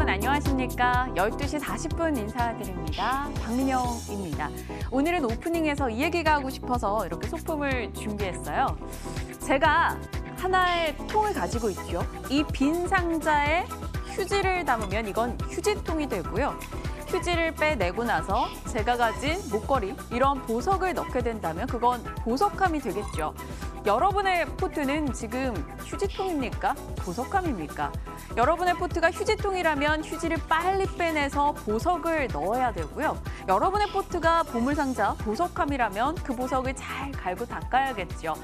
여러분 안녕하십니까? 12시 40분 인사드립니다. 박민영입니다. 오늘은 오프닝에서 이 얘기가 하고 싶어서 이렇게 소품을 준비했어요. 제가 하나의 통을 가지고 있죠. 이 빈 상자에 휴지를 담으면 이건 휴지통이 되고요. 휴지를 빼내고 나서 제가 가진 목걸이, 이런 보석을 넣게 된다면 그건 보석함이 되겠죠. 여러분의 포트는 지금 휴지통입니까? 보석함입니까? 여러분의 포트가 휴지통이라면 휴지를 빨리 빼내서 보석을 넣어야 되고요. 여러분의 포트가 보물상자, 보석함이라면 그 보석을 잘 갈고 닦아야겠죠.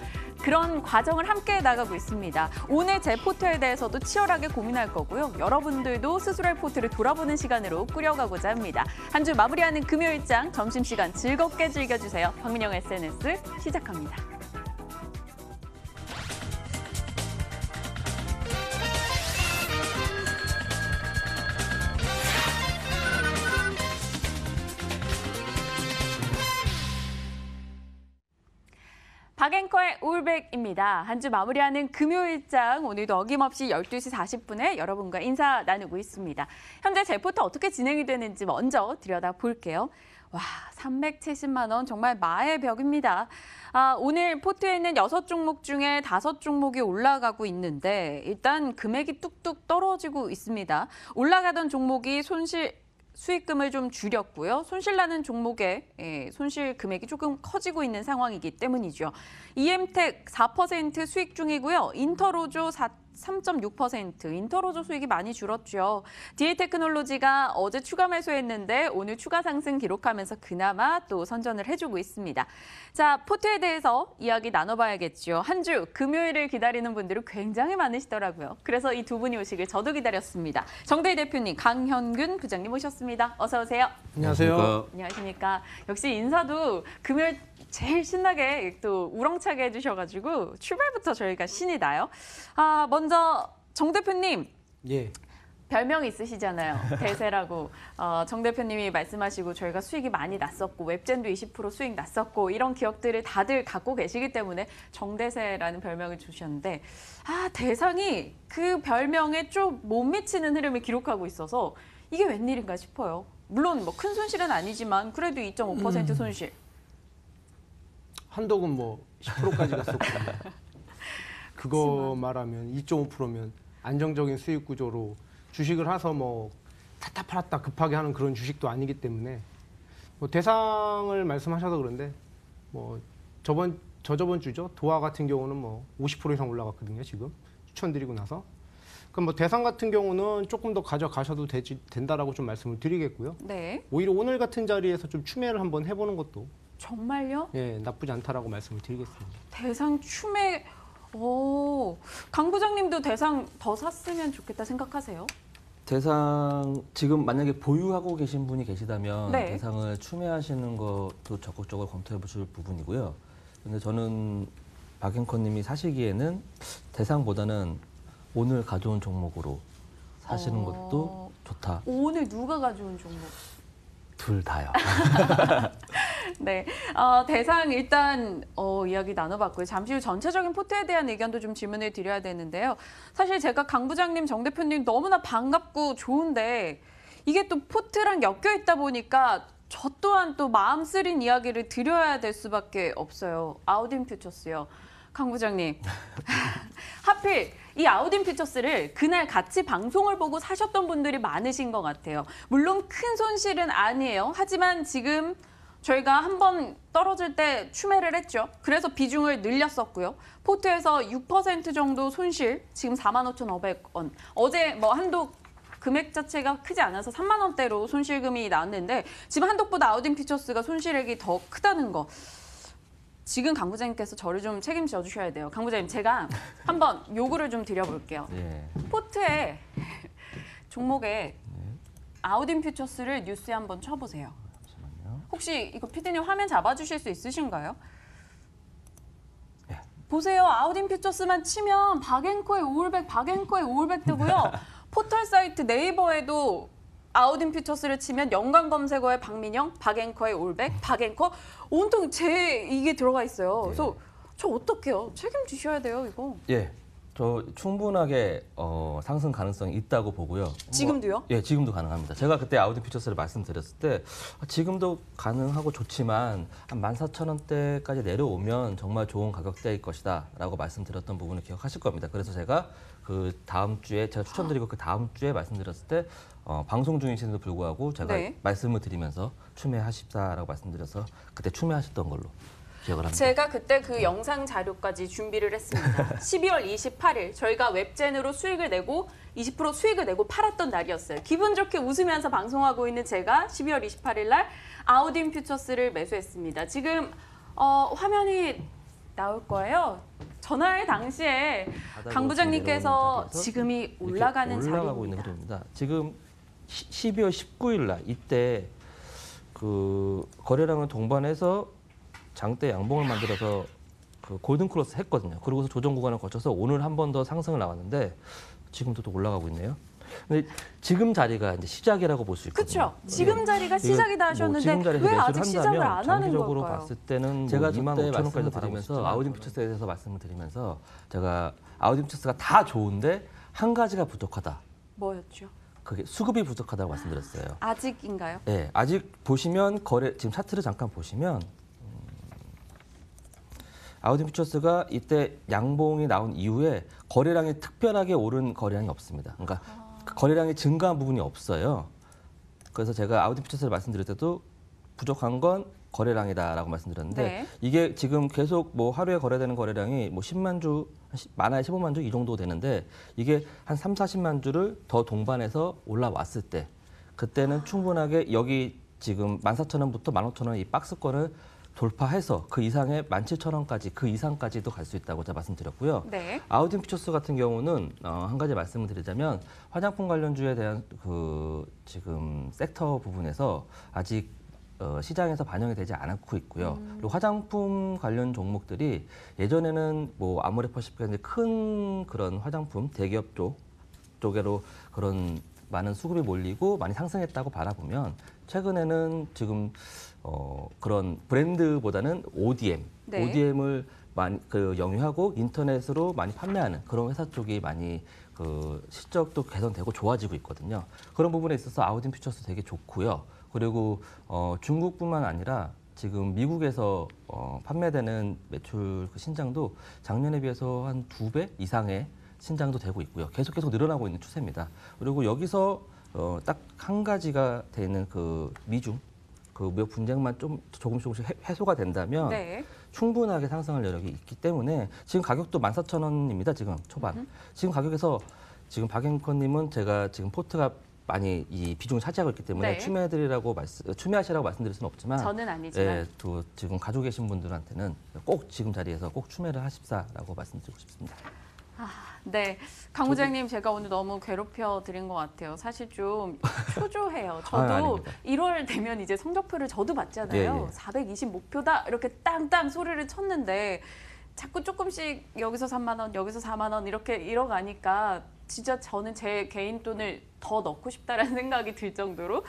그런 과정을 함께 나가고 있습니다. 오늘 제 포트에 대해서도 치열하게 고민할 거고요. 여러분들도 스스로의 포트를 돌아보는 시간으로 꾸려가고자 합니다. 한 주 마무리하는 금요일장 점심시간 즐겁게 즐겨주세요. 박민영 SNS 시작합니다. 박앵커의 올백입니다. 한 주 마무리하는 금요일장, 오늘도 어김없이 12시 40분에 여러분과 인사 나누고 있습니다. 현재 제 포트 어떻게 진행이 되는지 먼저 들여다볼게요. 와, 370만 원 정말 마의 벽입니다. 오늘 포트에는 6종목 중에 5종목이 올라가고 있는데 일단 금액이 뚝뚝 떨어지고 있습니다. 올라가던 종목이 수익금을 좀 줄였고요. 손실나는 종목의 손실 금액이 조금 커지고 있는 상황이기 때문이죠. EM텍 4% 수익 중이고요. 인터로조 3.6%, 인터로조 수익이 많이 줄었죠. DA테크놀로지가 어제 추가 매수했는데 오늘 추가 상승 기록하면서 그나마 또 선전을 해주고 있습니다. 자, 포트에 대해서 이야기 나눠봐야겠죠. 한 주 금요일을 기다리는 분들이 굉장히 많으시더라고요. 그래서 이 두 분이 오시길 저도 기다렸습니다. 정대희 대표님, 강현균 부장님 오셨습니다. 어서 오세요. 안녕하세요. 안녕하십니까. 역시 인사도 금요일 제일 신나게 또 우렁차게 해주셔가지고 출발부터 저희가 신이 나요. 먼저 정 대표님. 예. 별명이 있으시잖아요. 대세라고. 정 대표님이 말씀하시고 저희가 수익이 많이 났었고 웹젠도 20% 수익 났었고 이런 기억들을 다들 갖고 계시기 때문에 정대세라는 별명을 주셨는데 대상이 그 별명에 좀 못 미치는 흐름을 기록하고 있어서 이게 웬일인가 싶어요. 물론 뭐 큰 손실은 아니지만 그래도 2.5% 손실. 한독은 뭐 10%까지 갔었고 그거 말하면 2.5%면 안정적인 수익 구조로 주식을 해서 뭐 샀다 팔았다 급하게 하는 그런 주식도 아니기 때문에 뭐 대상을 말씀하셔서 그런데 뭐 저저번 주죠. 도화 같은 경우는 뭐 50% 이상 올라갔거든요. 지금 추천드리고 나서. 그럼 뭐 대상 같은 경우는 조금 더 가져가셔도 된다라고 좀 말씀을 드리겠고요. 네. 오히려 오늘 같은 자리에서 좀 추매를 한번 해보는 것도 정말요? 예, 나쁘지 않다라고 말씀을 드리겠습니다. 대상 추매. 강 부장님도 대상 더 샀으면 좋겠다 생각하세요? 대상 지금 만약에 보유하고 계신 분이 계시다면 네. 대상을 추매하시는 것도 적극적으로 검토해 보실 부분이고요. 근데 저는 박앵커님이 사시기에는 대상보다는 오늘 가져온 종목으로 사시는 것도 좋다. 오늘 누가 가져온 종목? 둘 다요. 네, 대상 일단 이야기 나눠봤고요. 잠시 후 전체적인 포트에 대한 의견도 좀 질문을 드려야 되는데요. 사실 제가 강 부장님, 정 대표님 너무나 반갑고 좋은데 이게 또 포트랑 엮여 있다 보니까 저 또한 또 마음 쓰린 이야기를 드려야 될 수밖에 없어요. 아우딘 퓨처스요. 강 부장님, 하필 이 아우딘 퓨처스를 그날 같이 방송을 보고 사셨던 분들이 많으신 것 같아요. 물론 큰 손실은 아니에요. 하지만 지금 저희가 한번 떨어질 때 추매를 했죠. 그래서 비중을 늘렸었고요. 포트에서 6% 정도 손실, 지금 45,500원. 어제 뭐 한독 금액 자체가 크지 않아서 3만 원대로 손실금이 나왔는데 지금 한독보다 아우딘 퓨처스가 손실액이 더 크다는 거. 지금 강 부장님께서 저를 좀 책임져 주셔야 돼요. 강 부장님, 제가 한번 요구를 좀 드려볼게요. 예. 포트에 종목에 아우딘 퓨처스를 뉴스에 한번 쳐보세요. 잠시만요. 혹시 이거 피디님 화면 잡아주실 수 있으신가요? 예. 보세요. 아우딘 퓨처스만 치면 박앵커의 오울백 뜨고요. 포털 사이트 네이버에도 아우딘 퓨처스를 치면 연관 검색어에 박민영, 박앵커의 올백, 박앵커 온통 제 이게 들어가 있어요. 그래서 저 어떡해요? 책임지셔야 돼요, 이거. 예. 저 충분하게 상승 가능성이 있다고 보고요. 지금도요? 예, 지금도 가능합니다. 제가 그때 아우디 퓨처스를 말씀드렸을 때 지금도 가능하고 좋지만 한 14,000원대까지 내려오면 정말 좋은 가격대일 것이다라고 말씀드렸던 부분을 기억하실 겁니다. 그래서 제가 그 다음 주에 제가 추천드리고 그 다음 주에 말씀드렸을 때 방송 중이신데도 불구하고 제가 네. 말씀을 드리면서 추매하십사라고 말씀드려서 그때 추매하셨던 걸로 기억을 합니다. 제가 그때 그 영상 자료까지 준비를 했습니다. 12월 28일 저희가 웹젠으로 수익을 내고 20% 수익을 내고 팔았던 날이었어요. 기분 좋게 웃으면서 방송하고 있는 제가 12월 28일 날 아우딘 퓨처스를 매수했습니다. 지금 화면이 나올 거예요. 전화의 당시에 강 부장님께서 지금이 올라가는 올라가고 있는 자리입니다. 흐름입니다. 지금 12월 19일 날 이때 그 거래량을 동반해서 장대 양봉을 만들어서 그 골든 크로스 했거든요. 그러고서 조정 구간을 거쳐서 오늘 한 번 더 상승을 나왔는데 지금도 또 올라가고 있네요. 근데 지금 자리가 이제 시작이라고 볼 수 있거든요. 그렇죠. 지금 자리가 시작이다 하셨는데 지금 자리에서 왜 매수를 아직 시작을 안 하는 장기적으로 걸까요? 봤을 때는 제가 2만 그때 5천 원까지 말씀을 드리면서 드리면서 아우딘 퓨처스에 대해서 말씀을 드리면서 제가 아우딘 퓨처스가 다 좋은데 한 가지가 부족하다. 뭐였죠? 그게 수급이 부족하다고 말씀드렸어요. 아직인가요? 네, 아직 보시면 지금 차트를 잠깐 보시면 아우딘 퓨처스가 이때 양봉이 나온 이후에 거래량이 특별하게 오른 거래량이 없습니다. 그러니까 그 거래량이 증가한 부분이 없어요. 그래서 제가 아우딘 퓨처스를 말씀드릴 때도 부족한 건 거래량이다라고 말씀드렸는데 네. 이게 지금 계속 뭐 하루에 거래되는 거래량이 뭐 10만 주, 많아야 15만 주 이 정도 되는데 이게 한 3, 40만 주를 더 동반해서 올라왔을 때 그때는 충분하게 여기 지금 14,000원부터 15,000원 이 박스권을 돌파해서 그 이상의 17,000원까지 그 이상까지도 갈 수 있다고 제가 말씀드렸고요. 네. 아우딘 퓨처스 같은 경우는 한 가지 말씀을 드리자면 화장품 관련주에 대한 그 지금 섹터 부분에서 아직 시장에서 반영이 되지 않고 있고요. 그리고 화장품 관련 종목들이 예전에는 뭐 아모레퍼시픽 큰 그런 화장품 대기업 쪽으로 그런 많은 수급이 몰리고 많이 상승했다고 바라보면 최근에는 지금 그런 브랜드보다는 ODM, 네. ODM을 많이 영위하고 인터넷으로 많이 판매하는 그런 회사 쪽이 많이 그 실적도 개선되고 좋아지고 있거든요. 그런 부분에 있어서 아우딘 퓨처스 되게 좋고요. 그리고 중국뿐만 아니라 지금 미국에서 판매되는 매출 그 신장도 작년에 비해서 한 2배 이상의 신장도 되고 있고요. 계속 늘어나고 있는 추세입니다. 그리고 여기서 딱 한 가지가 되는 그 미중 그 무역 분쟁만 좀 조금씩 해소가 된다면 네. 충분하게 상승할 여력이 있기 때문에 지금 가격도 14,000원입니다. 지금 초반. 지금 가격에서 지금 박앵커님은 제가 지금 포트가 많이 이 비중을 차지하고 있기 때문에 네. 추매하시라고 말씀드릴 수는 없지만 저는 아니지만. 예, 또 지금 가지고 계신 분들한테는 꼭 지금 자리에서 꼭 추매를 하십사라고 말씀드리고 싶습니다. 네, 강 부장님 제가 오늘 너무 괴롭혀 드린 것 같아요. 사실 좀 초조해요. 저도 아닙니다. 1월 되면 이제 성적표를 저도 봤잖아요. 예, 예. 420 목표다 이렇게 땅땅 소리를 쳤는데 자꾸 조금씩 여기서 3만 원, 여기서 4만 원 이렇게 잃어가니까 진짜 저는 제 개인 돈을 더 넣고 싶다라는 생각이 들 정도로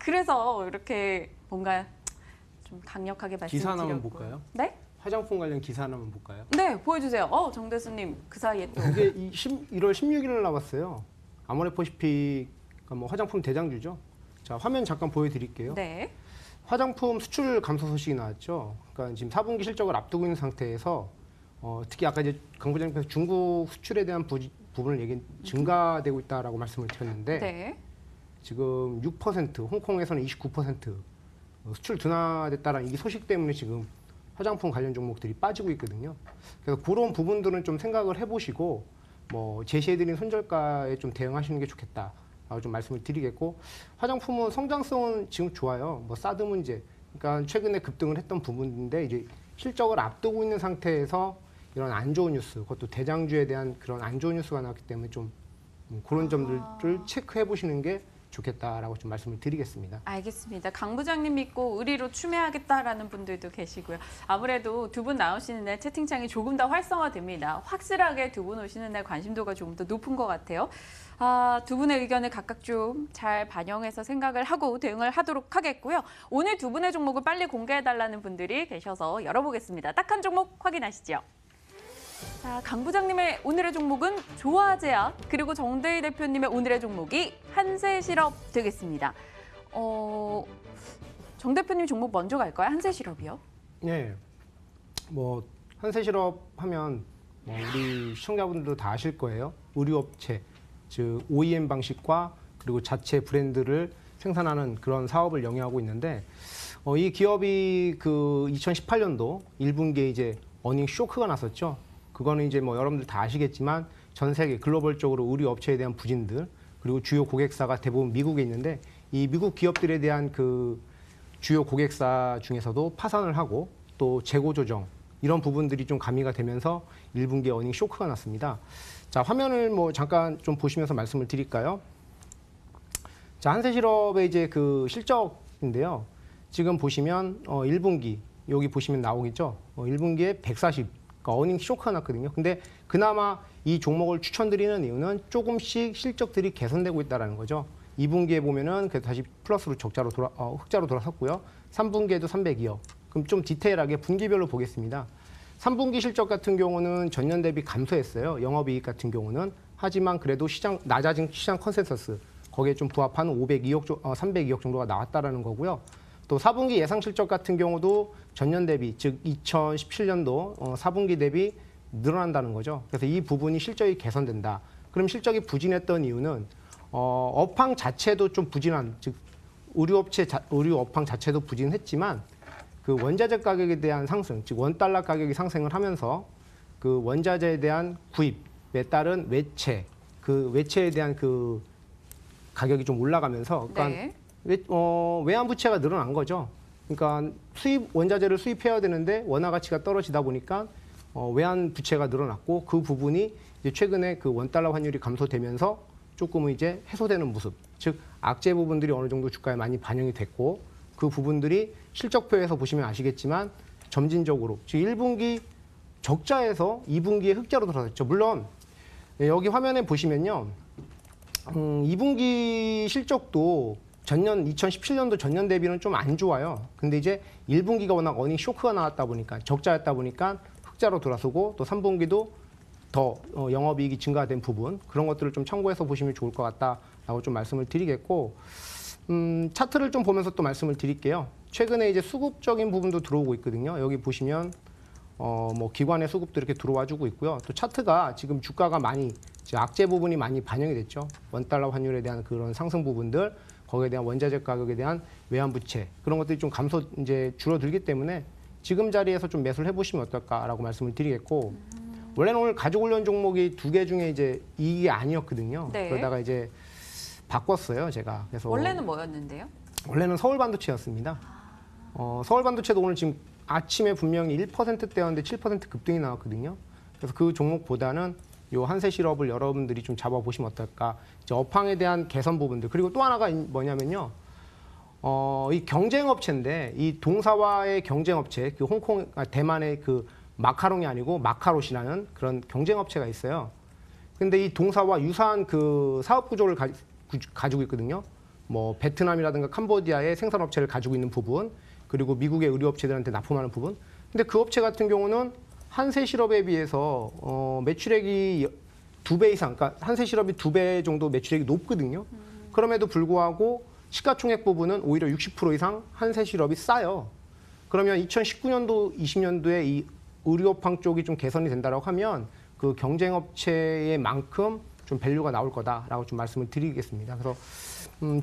그래서 이렇게 뭔가 좀 강력하게 기사 말씀드렸고. 하나만 볼까요? 네? 화장품 관련 기사 하나만 볼까요? 네, 보여주세요. 정 대수님 그 사이에 또. 이게 1월 16일 날 나왔어요. 아모레퍼시픽 뭐 화장품 대장주죠. 자, 화면 잠깐 보여드릴게요. 네. 화장품 수출 감소 소식이 나왔죠. 그러니까 지금 4분기 실적을 앞두고 있는 상태에서 특히 아까 이제 강 부장님께서 중국 수출에 대한 부분을 증가되고 있다라고 말씀을 드렸는데 네. 지금 6%, 홍콩에서는 29% 수출 둔화됐다라는 이 소식 때문에 지금 화장품 관련 종목들이 빠지고 있거든요. 그래서 그런 부분들은 좀 생각을 해보시고 뭐 제시해드린 손절가에 좀 대응하시는 게 좋겠다라고 좀 말씀을 드리겠고 화장품은 성장성은 지금 좋아요. 뭐 사드 문제, 그러니까 최근에 급등을 했던 부분인데 이제 실적을 앞두고 있는 상태에서 이런 안 좋은 뉴스, 그것도 대장주에 대한 그런 안 좋은 뉴스가 나왔기 때문에 좀 그런 점들을 체크해 보시는 게 좋겠다라고 좀 말씀을 드리겠습니다. 알겠습니다. 강 부장님 믿고 의리로 추매하겠다라는 분들도 계시고요. 아무래도 두 분 나오시는 날 채팅창이 조금 더 활성화됩니다. 확실하게 두 분 오시는 날 관심도가 조금 더 높은 것 같아요. 두 분의 의견을 각각 좀 잘 반영해서 생각을 하고 대응을 하도록 하겠고요. 오늘 두 분의 종목을 빨리 공개해달라는 분들이 계셔서 열어보겠습니다. 딱 한 종목 확인하시죠. 자, 강 부장님의 오늘의 종목은 조화제약, 그리고 정대희 대표님의 오늘의 종목이 한세실업 되겠습니다. 정 대표님 종목 먼저 갈까요? 한세실업이요? 네, 뭐 한세실업 하면 뭐 우리 시청자분들도 다 아실 거예요. 의류업체, 즉 OEM 방식과 그리고 자체 브랜드를 생산하는 그런 사업을 영위하고 있는데 이 기업이 그 2018년도 1분기에 이제 어닝 쇼크가 났었죠. 그거는 이제 뭐 여러분들 다 아시겠지만 전 세계 글로벌적으로 의류업체에 대한 부진들 그리고 주요 고객사가 대부분 미국에 있는데 이 미국 기업들에 대한 그 주요 고객사 중에서도 파산을 하고 또 재고 조정 이런 부분들이 좀 가미가 되면서 1분기에 어닝 쇼크가 났습니다. 자, 화면을 뭐 잠깐 좀 보시면서 말씀을 드릴까요? 자, 한세실업의 이제 그 실적인데요. 지금 보시면 1분기 여기 보시면 나오겠죠. 1분기에 140 그러니까 어닝 쇼크가 났거든요. 근데 그나마 이 종목을 추천드리는 이유는 조금씩 실적들이 개선되고 있다는 거죠. 2분기에 보면은 그래도 다시 플러스로 흑자로 돌아섰고요. 3분기에도 302억. 그럼 좀 디테일하게 분기별로 보겠습니다. 3분기 실적 같은 경우는 전년 대비 감소했어요. 영업이익 같은 경우는. 하지만 그래도 낮아진 시장 컨센서스 거기에 좀 부합하는 302억 정도가 나왔다라는 거고요. 또 4분기 예상 실적 같은 경우도 전년 대비, 즉 2017년도 4분기 대비 늘어난다는 거죠. 그래서 이 부분이 실적이 개선된다. 그럼 실적이 부진했던 이유는 업황 자체도 좀 부진한, 즉 의류 업황 자체도 부진했지만 그 원자재 가격에 대한 상승, 즉 원달러 가격이 상승을 하면서 그 원자재에 대한 구입에 따른 외채, 그 외채에 대한 그 가격이 좀 올라가면서, 그러니까 네. 외환 부채가 늘어난 거죠. 그러니까 원자재를 수입해야 되는데 원화 가치가 떨어지다 보니까 외환 부채가 늘어났고 그 부분이 이제 최근에 그 원달러 환율이 감소되면서 조금은 이제 해소되는 모습, 즉 악재 부분들이 어느 정도 주가에 많이 반영이 됐고 그 부분들이 실적표에서 보시면 아시겠지만 점진적으로 즉 1분기 적자에서 2분기에 흑자로 돌아섰죠. 물론 여기 화면에 보시면요, 2분기 실적도 전년 2017년도 전년 대비는 좀 안 좋아요. 근데 이제 1분기가 워낙 어닝 쇼크가 나왔다 보니까 적자였다 보니까 흑자로 돌아서고 또 3분기도 더 영업이익이 증가된 부분 그런 것들을 좀 참고해서 보시면 좋을 것 같다라고 좀 말씀을 드리겠고, 차트를 좀 보면서 또 말씀을 드릴게요. 최근에 이제 수급적인 부분도 들어오고 있거든요. 여기 보시면 뭐 기관의 수급도 이렇게 들어와주고 있고요. 또 차트가 지금 주가가 많이 악재 부분이 많이 반영이 됐죠. 원달러 환율에 대한 그런 상승 부분들, 거기에 대한 원자재 가격에 대한 외환 부채 그런 것들이 좀 이제 줄어들기 때문에 지금 자리에서 좀 매수를 해보시면 어떨까라고 말씀을 드리겠고, 원래는 오늘 가지고 올려온 종목이 2개 중에 이제 이게 아니었거든요. 네. 그러다가 이제 바꿨어요, 제가. 그래서 원래는 뭐였는데요? 원래는 서울 반도체였습니다. 서울 반도체도 오늘 지금 아침에 분명히 1%대였는데 7% 급등이 나왔거든요. 그래서 그 종목보다는 요 한세실업을 여러분들이 좀 잡아보시면 어떨까. 이제 업황에 대한 개선 부분들, 그리고 또 하나가 뭐냐면요, 이 경쟁업체인데 이 동사와의 경쟁업체, 그 대만의 그 마카롱이 아니고 마카롯이라는 그런 경쟁업체가 있어요. 근데 이 동사와 유사한 그 사업 구조를 가지고 있거든요. 뭐 베트남이라든가 캄보디아의 생산업체를 가지고 있는 부분, 그리고 미국의 의류업체들한테 납품하는 부분. 근데 그 업체 같은 경우는 한세실업에 비해서 매출액이 2배 이상, 그러니까 한세실업이 2배 정도 매출액이 높거든요. 그럼에도 불구하고 시가총액 부분은 오히려 60% 이상 한세실업이 싸요. 그러면 2019년도, 20년도에 이 의류업황 쪽이 좀 개선이 된다고 하면 그 경쟁업체의 만큼 좀 밸류가 나올 거다라고 좀 말씀을 드리겠습니다. 그래서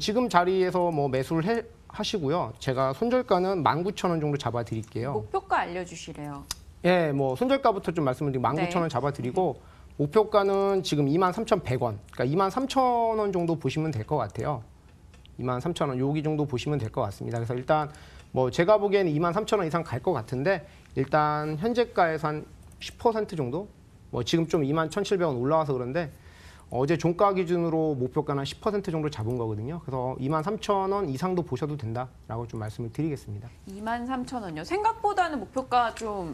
지금 자리에서 뭐 매수를 하시고요. 제가 손절가는 19,000원 정도 잡아드릴게요. 목표가 알려주시래요. 예, 뭐 손절가부터 좀 말씀을 드리고 19,000원 네. 잡아드리고 목표가는 지금 23,100원, 그러니까 23,000원 정도 보시면 될 것 같아요. 23,000원 여기 정도 보시면 될 것 같습니다. 그래서 일단 뭐 제가 보기에는 23,000원 이상 갈 것 같은데 일단 현재가에서 한 10% 정도, 뭐 지금 좀 21,700원 올라와서 그런데 어제 종가 기준으로 목표가는 한 10% 정도 잡은 거거든요. 그래서 23,000원 이상도 보셔도 된다라고 좀 말씀을 드리겠습니다. 23,000원요. 생각보다는 목표가 좀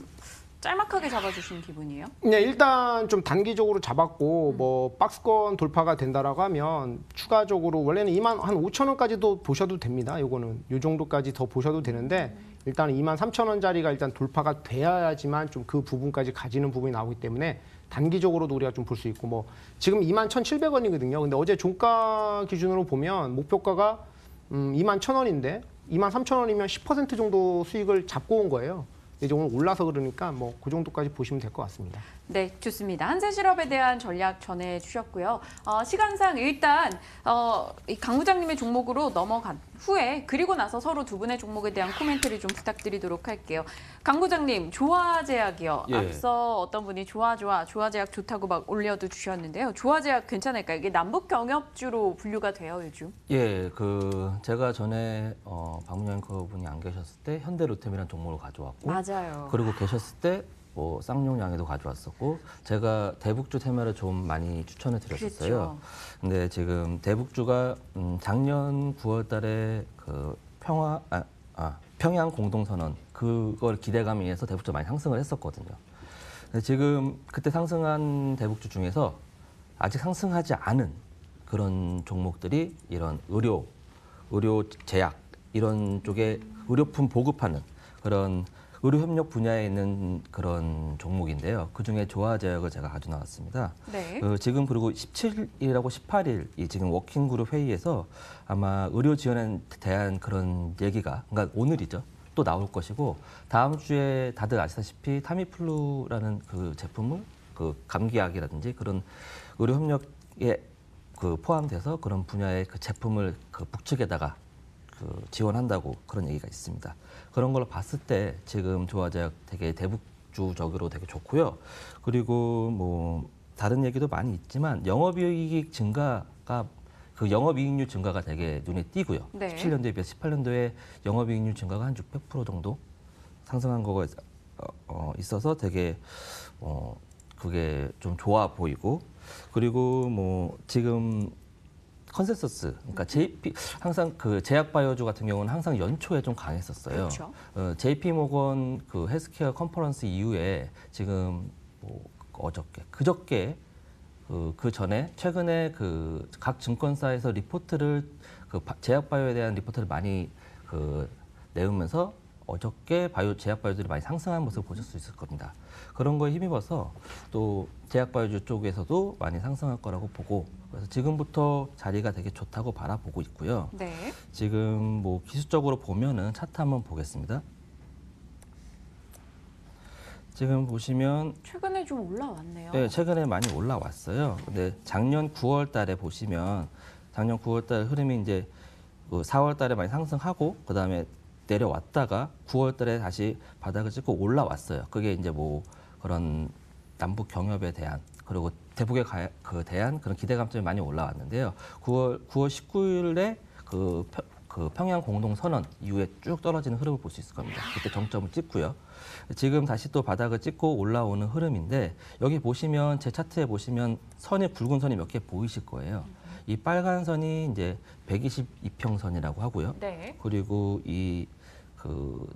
짤막하게 잡아주신 기분이에요? 네, 일단 좀 단기적으로 잡았고 뭐 박스권 돌파가 된다라고 하면 추가적으로 원래는 25,000원까지도 보셔도 됩니다. 요거는 요 정도까지 더 보셔도 되는데 일단 23,000원짜리가 일단 돌파가 돼야지만 좀 그 부분까지 가지는 부분이 나오기 때문에 단기적으로도 우리가 좀 볼 수 있고 뭐 지금 21,700원이거든요. 근데 어제 종가 기준으로 보면 목표가가 21,000원인데 23,000원이면 10% 정도 수익을 잡고 온 거예요. 이제 오늘 올라서 그러니까 뭐 그 정도까지 보시면 될 것 같습니다. 네, 좋습니다. 한세실업에 대한 전략 전해주셨고요. 시간상 일단 이 강 부장님의 종목으로 넘어간 후에 그리고 나서 서로 두 분의 종목에 대한 코멘트를 좀 부탁드리도록 할게요. 강 부장님, 조화제약이요. 예. 앞서 어떤 분이 조화제약 좋다고 막 올려도 주셨는데요. 조화제약 괜찮을까요? 이게 남북 경협주로 분류가 돼요, 요즘. 예, 제가 전에 박문영 앵커분이 안 계셨을 때 현대로템이라는 종목을 가져왔고, 맞아요. 그리고 계셨을 때 뭐 쌍용양에도 가져왔었고, 제가 대북주 테마를 좀 많이 추천을 드렸었어요. 그렇죠. 근데 지금 대북주가 작년 9월달에 평양 공동선언 그걸 기대감에 의해서 대북주 많이 상승을 했었거든요. 근데 지금 그때 상승한 대북주 중에서 아직 상승하지 않은 그런 종목들이 이런 의료 제약 이런 쪽에 의료품 보급하는 그런 의료협력 분야에 있는 그런 종목인데요. 그중에 조화제약을 제가 가져 나왔습니다. 네. 지금 그리고 17일하고 18일 이 지금 워킹그룹 회의에서 아마 의료 지원에 대한 그런 얘기가 그러니까 오늘이죠. 또 나올 것이고 다음 주에 다들 아시다시피 타미플루라는 그 제품을 그 감기약이라든지 그런 의료협력에 포함돼서 그런 분야의 그 제품을 그 북측에다가 지원한다고 그런 얘기가 있습니다. 그런 걸로 봤을 때 지금 조화제약 되게 대북주적으로 되게 좋고요. 그리고 뭐 다른 얘기도 많이 있지만 영업이익 증가가 그 영업이익률 증가가 되게 눈에 띄고요. 네. 17년도에 비해서 18년도에 영업이익률 증가가 한 600% 정도 상승한 거가 있어서 되게 그게 좀 좋아 보이고 그리고 뭐 지금 컨센서스, 그러니까 JP 항상 그 제약바이오주 같은 경우는 항상 연초에 좀 강했었어요. 그렇죠. JP 모건 그 헬스케어 컨퍼런스 이후에 지금 뭐 그저께 그 전에 최근에 그 각 증권사에서 리포트를 제약바이오에 대한 리포트를 많이 내으면서 어저께 제약바이오들이 많이 상승한 모습을 보실 수 있을 겁니다. 그런 거에 힘입어서 또 제약바이오주 쪽에서도 많이 상승할 거라고 보고 그래서 지금부터 자리가 되게 좋다고 바라보고 있고요. 네. 지금 뭐 기술적으로 보면은 차트 한번 보겠습니다. 지금 보시면 최근에 좀 올라왔네요. 네, 최근에 많이 올라왔어요. 근데 작년 9월 달에 보시면 작년 9월 달 흐름이 이제 4월 달에 많이 상승하고 그다음에 내려왔다가 9월 달에 다시 바닥을 찍고 올라왔어요. 그게 이제 뭐 그런 남북 경협에 대한 그리고 대북에 대한 그런 기대감점이 많이 올라왔는데요. 9월 19일에 그 평양 공동선언 이후에 쭉 떨어지는 흐름을 볼 수 있을 겁니다. 그때 정점을 찍고요. 지금 다시 또 바닥을 찍고 올라오는 흐름인데 여기 보시면 제 차트에 보시면 굵은 선이 몇 개 보이실 거예요. 이 빨간 선이 이제 122평선이라고 하고요. 네. 그리고 이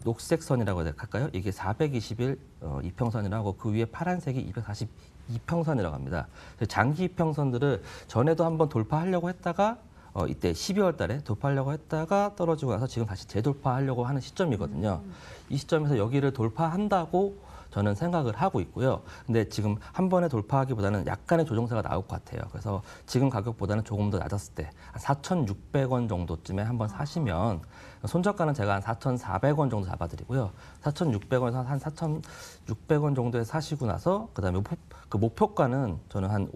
녹색 선이라고 할까요? 이게 421 이평선이라고 그 위에 파란색이 242평선이라고 합니다. 장기 이평선들을 전에도 한번 돌파하려고 했다가 이때 12월 달에 돌파하려고 했다가 떨어지고 나서 지금 다시 재돌파하려고 하는 시점이거든요. 이 시점에서 여기를 돌파한다고 저는 생각을 하고 있고요. 근데 지금 한 번에 돌파하기보다는 약간의 조정세가 나올 것 같아요. 그래서 지금 가격보다는 조금 더 낮았을 때 4,600원 정도쯤에 한번 사시면 손저가는 제가 한 4,400원 정도 잡아드리고요. 4,600원에서 한 4,600원 정도에 사시고 나서 그다음에 그 목표가는 저는 한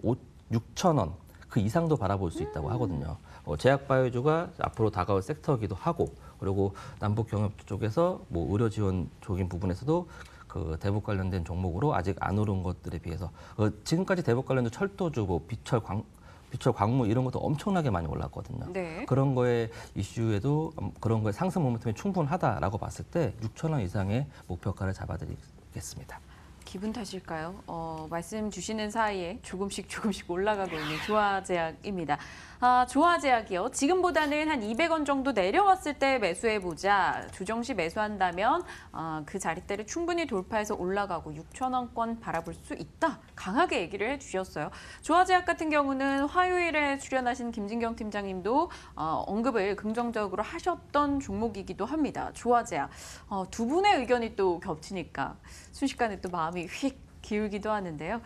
6,000원 그 이상도 바라볼 수 있다고 하거든요. 제약바이오주가 앞으로 다가올 섹터이기도 하고 그리고 남북 경협 쪽에서 뭐 의료 지원 쪽인 부분에서도 그 대북 관련된 종목으로 아직 안 오른 것들에 비해서 지금까지 대북 관련된 철도주, 뭐 비철 광무 이런 것도 엄청나게 많이 올랐거든요. 네. 그런 거에 이슈에도 그런 거에 상승 모멘텀이 충분하다라고 봤을 때 6,000원 이상의 목표가를 잡아드리겠습니다. 기분 탓일까요? 말씀 주시는 사이에 조금씩 올라가고 있는 조화제약입니다. 조화제약이요. 지금보다는 한 200원 정도 내려왔을 때 매수해보자. 조정 시 매수한다면 그 자리대를 충분히 돌파해서 올라가고 6,000원권 바라볼 수 있다. 강하게 얘기를 해주셨어요. 조화제약 같은 경우는 화요일에 출연하신 김진경 팀장님도 언급을 긍정적으로 하셨던 종목이기도 합니다. 조화제약. 두 분의 의견이 또 겹치니까 순식간에 또 마음이 휙 기울기도 하는데요.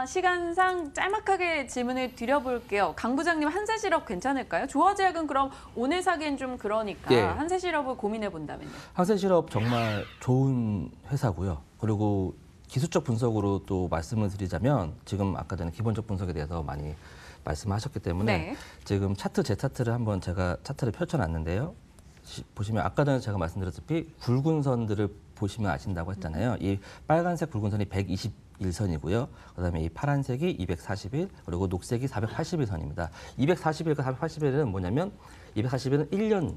시간상 짤막하게 질문을 드려볼게요. 강 부장님, 한세실업 괜찮을까요? 조화제약은 그럼 오늘 사기엔 좀 그러니까 예. 한세실업을 고민해 본다면요. 한세실업 정말 좋은 회사고요. 그리고 기술적 분석으로 또 말씀을 드리자면 지금 아까 전에 기본적 분석에 대해서 많이 말씀하셨기 때문에 네. 지금 제 차트를 한번 제가 차트를 펼쳐놨는데요. 보시면 아까 전에 제가 말씀드렸다시피 굵은 선들을 보시면 아신다고 했잖아요. 이 빨간색 굵은 선이 121선이고요. 그다음에 이 파란색이 241, 그리고 녹색이 481선입니다. 241과 481은 뭐냐면 241은 1년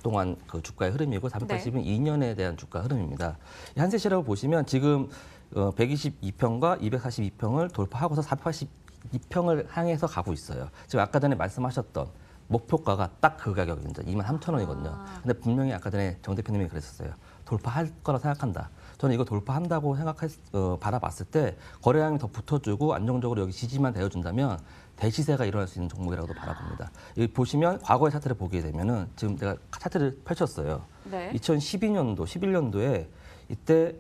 동안 그 주가의 흐름이고 480은 2년에 대한 주가 흐름입니다. 이 한세실업을 보시면 지금 122평과 242평을 돌파하고서 482평을 향해서 가고 있어요. 지금 아까 전에 말씀하셨던 목표가가 딱 그 가격입니다. 23,000원이거든요. 근데 분명히 아까 전에 정 대표님이 그랬었어요. 돌파할 거라 생각한다. 저는 이거 돌파한다고 바라봤을 때 거래량이 더 붙어주고 안정적으로 여기 지지만 되어준다면 대시세가 일어날 수 있는 종목이라고도 바라봅니다. 여기 보시면 과거의 차트를 보게 되면은 지금 제가 차트를 펼쳤어요. 네. 2012년도, 11년도에 이때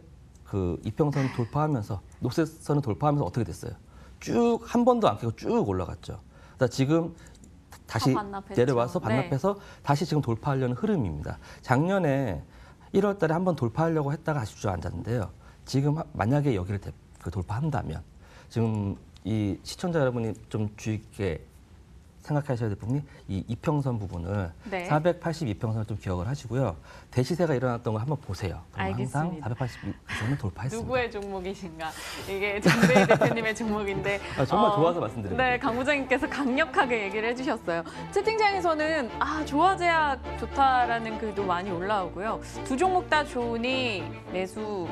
그 이평선 돌파하면서 녹색선을 돌파하면서 어떻게 됐어요? 쭉 한 번도 안 깨고 쭉 올라갔죠. 그러니까 지금 다시 반납했죠. 내려와서 반납해서 다시 지금 돌파하려는 흐름입니다. 작년에 1월 달에 한번 돌파하려고 했다가 다시 주저앉았는데요. 지금 만약에 여기를 돌파한다면 지금 이 시청자 여러분이 좀 주의 깊게 생각하셔야 될 부분이 이 이평선 부분을 네. 482평선을 좀 기억을 하시고요. 대시세가 일어났던 걸 한번 보세요. 그럼 항상 알겠습니다. 482평선을 돌파했습니다. 누구의 종목이신가? 이게 정대희 대표님의 종목인데 정말 좋아서 말씀드립니다. 네, 강 부장님께서 강력하게 얘기를 해주셨어요. 채팅창에서는 조화제약 좋다라는 글도 많이 올라오고요. 두 종목 다 좋으니 매수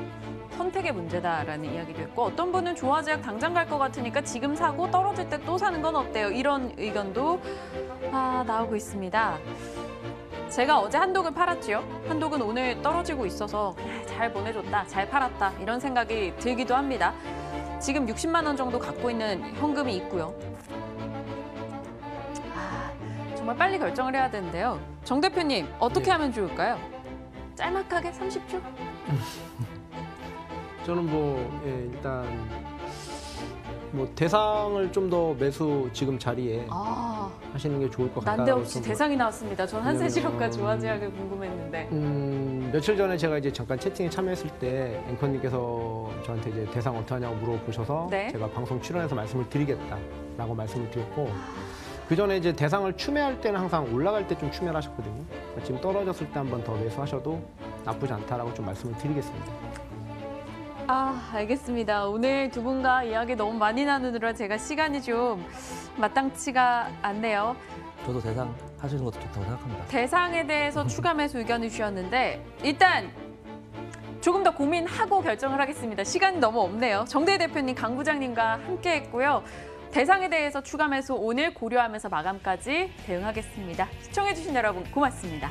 선택의 문제다라는 이야기도 있고, 어떤 분은 조화제약 당장 갈 것 같으니까 지금 사고 떨어질 때 또 사는 건 어때요? 이런 의견도 나오고 있습니다. 제가 어제 한독을 팔았지요. 한독은 오늘 떨어지고 있어서 그냥 잘 보내줬다, 잘 팔았다 이런 생각이 들기도 합니다. 지금 60만 원 정도 갖고 있는 현금이 있고요. 정말 빨리 결정을 해야 되는데요. 정 대표님, 어떻게 네. 하면 좋을까요? 짤막하게 30초? 저는 일단 대상을 좀 더 매수 지금 자리에 하시는 게 좋을 것 같다. 난데없이 대상이 나왔습니다. 전 한세실업과 왜냐면, 조화제약을 궁금했는데. 며칠 전에 제가 이제 잠깐 채팅에 참여했을 때 앵커님께서 저한테 이제 대상 어떻게 하냐고 물어보셔서 네. 제가 방송 출연해서 말씀을 드리겠다라고 말씀을 드렸고, 그 전에 이제 대상을 추매할 때는 항상 올라갈 때 좀 추매를 하셨거든요. 그러니까 지금 떨어졌을 때 한 번 더 매수하셔도 나쁘지 않다라고 좀 말씀을 드리겠습니다. 알겠습니다. 오늘 두 분과 이야기 너무 많이 나누느라 제가 시간이 좀 마땅치가 않네요. 저도 대상 하시는 것도 좋다고 생각합니다. 대상에 대해서 추가 매수 의견을 주셨는데 일단 조금 더 고민하고 결정을 하겠습니다. 시간이 너무 없네요. 정대희 대표님, 강 부장님과 함께 했고요. 대상에 대해서 추가 매수 오늘 고려하면서 마감까지 대응하겠습니다. 시청해주신 여러분 고맙습니다.